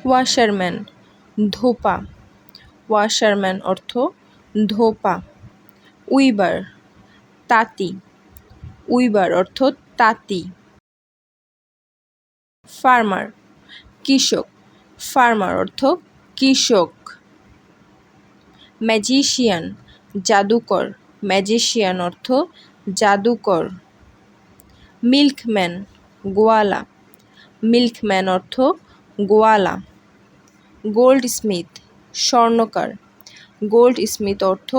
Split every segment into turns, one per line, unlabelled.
Washerman ধোপা, washerman অর্থ ধোপা। উইবার তাঁতি, উইবার অর্থ তাঁতি। ফার্মার কৃষক, ফার্মার অর্থ কৃষক। ম্যাজিশিয়ান জাদুকর, ম্যাজিশিয়ান অর্থ জাদুকর। মিল্কম্যান গোয়ালা, মিল্কম্যান অর্থ গোয়ালা। গোল্ডস্মিথ স্বর্ণকার, গোল্ডস্মিথ অর্থ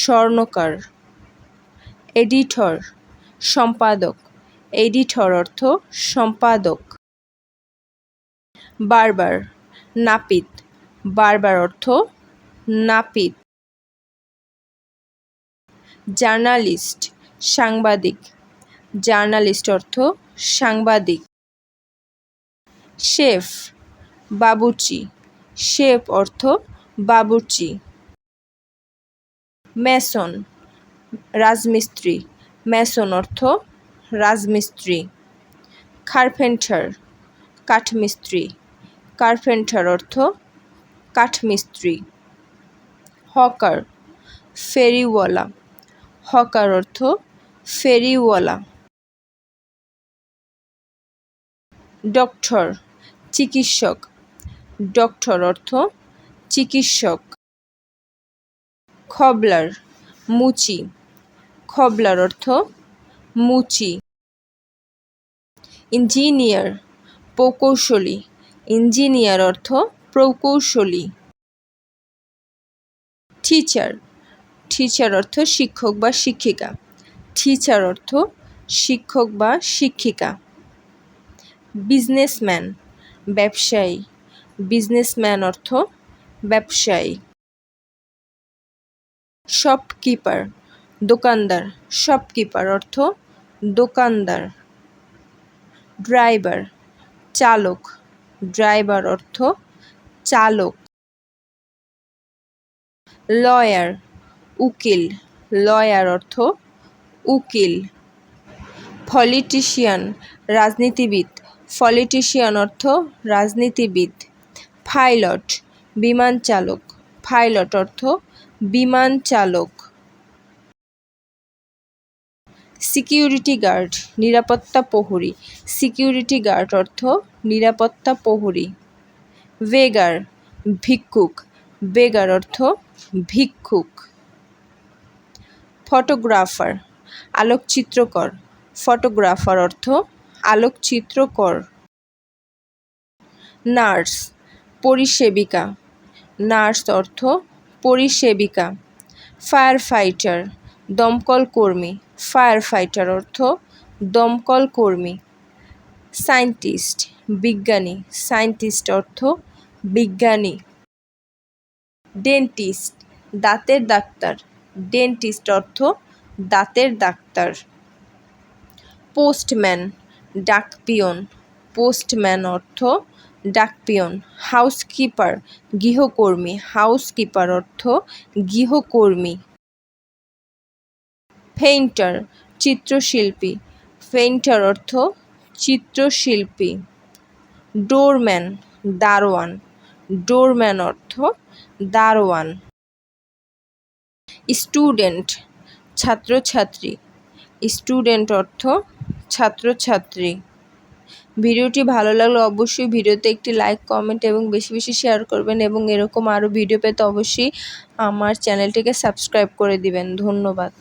স্বর্ণকার। এডিটর সম্পাদক, এডিটর অর্থ সম্পাদক। বারবার নাপিত, বারবার অর্থ নাপিত। জার্নালিস্ট সাংবাদিক, জার্নালিস্ট অর্থ সাংবাদিক। শেফ বাবুর্চি, শেফ অর্থ বাবুর্চি। মেসন রাজমিস্ত্রি, মেসন অর্থ রাজমিস্ত্রি। কার্পেন্টার কাঠমিস্ত্রি, কার্পেন্টার অর্থ কাঠমিস্ত্রি। হকার ফেরিওয়ালা, হকার অর্থ ফেরিওয়ালা। ডক্টর চিকিৎসক, ডক্টর অর্থ চিকিৎসক। খবলার মুচি, খবলার অর্থ মুচি। ইঞ্জিনিয়ার প্রকৌশলী, ইঞ্জিনিয়ার অর্থ প্রকৌশলী। টিচার, টিচার অর্থ শিক্ষক বা শিক্ষিকা, টিচার অর্থ শিক্ষক বা শিক্ষিকা। বিজনেসম্যান ব্যবসায়ী, বিজনেসম্যান অর্থ ব্যবসায়ী। শপকিপার দোকানদার, শপকিপার অর্থ দোকানদার। ড্রাইভার চালক, ড্রাইভার অর্থ চালক। লয়ার উকিল, লয়ার অর্থ উকিল। পলিটিশিয়ান রাজনীতিবিদ, পলিটিশিয়ান অর্থ রাজনীতিবিদ। পাইলট বিমান চালক, পাইলট অর্থ বিমান চালক। সিকিউরিটি গার্ড নিরাপত্তা প্রহরী, সিকিউরিটি গার্ড অর্থ নিরাপত্তা প্রহরী। বেগার ভিক্ষুক, বেগার অর্থ ভিক্ষুক। ফটোগ্রাফার আলোকচিত্রকর, ফটোগ্রাফার অর্থ আলোকচিত্রকর। নার্স পরিসেবিকা, নার্স অর্থ পরিসেবিকা। ফায়ার ফাইটার দমকল কর্মী, ফায়ার ফাইটার অর্থ দমকল কর্মী। সায়েন্টিস্ট বিজ্ঞানী, সায়েন্টিস্ট অর্থ বিজ্ঞানী। ডেন্টিস্ট দাঁতের ডাক্তার, ডেন্টিস্ট অর্থ দাঁতের ডাক্তার। পোস্টম্যান ডাকপিয়ন, পোস্টম্যান অর্থ ডাকপিয়ন। হাউসকিপার গৃহকর্মী, হাউসকিপার অর্থ গৃহকর্মী। পেইন্টার চিত্রশিল্পী, পেইন্টার অর্থ চিত্রশিল্পী। ডোরম্যান দারোয়ান, ডোরম্যান অর্থ দারোয়ান। স্টুডেন্ট ছাত্রছাত্রী, স্টুডেন্ট অর্থ ছাত্রছাত্রী। ভিডিওটি ভালো লাগলে অবশ্যই ভিডিওতে একটি লাইক কমেন্ট এবং বেশি বেশি শেয়ার করবেন এবং এরকম আরও ভিডিও পেতে অবশ্যই আমার চ্যানেলটিকে সাবস্ক্রাইব করে দিবেন। ধন্যবাদ।